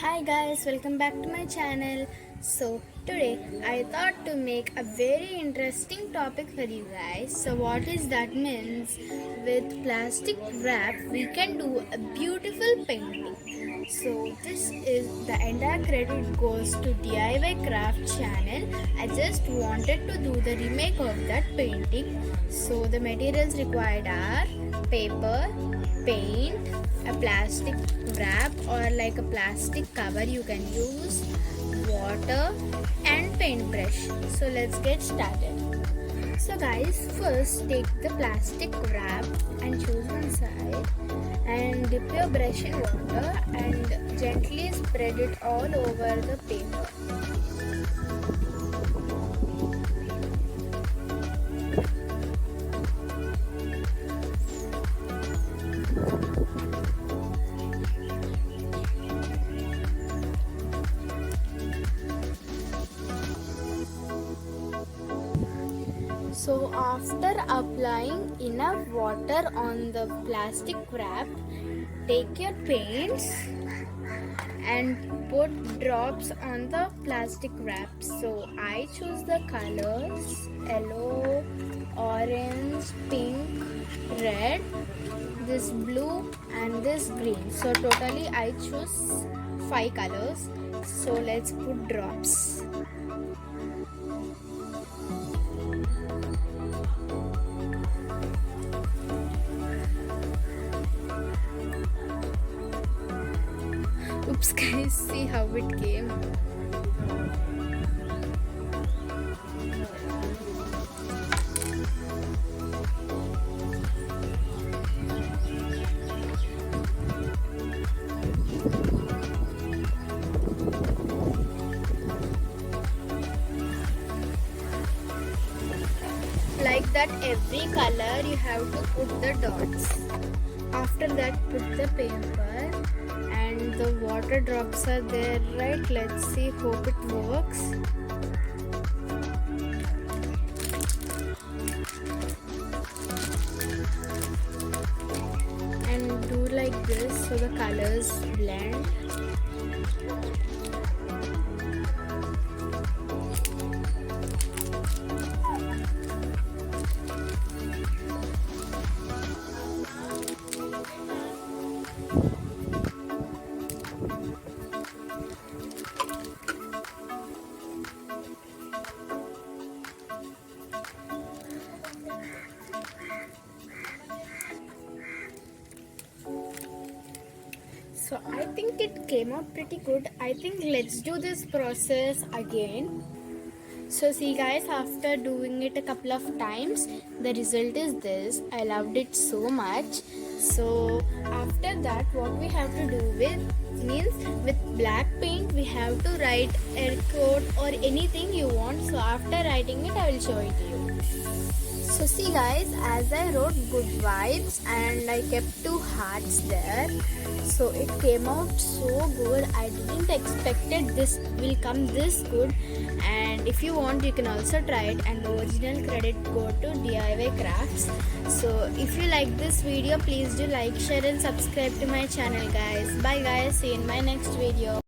Hi guys, welcome back to my channel. So today I thought to make a very interesting topic for you guys. So what is that means with plastic wrap we can do a beautiful painting. So this is the entire credit goes to DIY craft channel. I just wanted to do the remake of that painting. So the materials required are paper, paint, a plastic wrap or like a plastic cover you can use, water and paintbrush. So let's get started. So guys, first take the plastic wrap and choose one side and dip your brush in water and gently spread it all over the paper. So after applying enough water on the plastic wrap, take your paints and put drops on the plastic wrap. So I choose the colors yellow, orange, pink, red, this blue and this green. So totally I choose 5 colors. So let's put drops. Oops guys, see how it came. Like that every color you have to put the dots. After that put the paper and the water drops are there, right? Let's see, hope it works. And do like this so the colors blend. So I think it came out pretty good. I think let's do this process again. So see guys, after doing it a couple of times, the result is this. I loved it so much. So after that, what we have to do with black paint, we have to write a quote or anything you want. So after writing it, I will show it to you. So see guys, as I wrote good vibes and I kept 2 hearts there, so it came out so good. I didn't expected this will come this good, and if you want you can also try it, and the original credit go to DIY crafts. So if you like this video, please do like, share and subscribe to my channel guys. Bye guys, see you in my next video.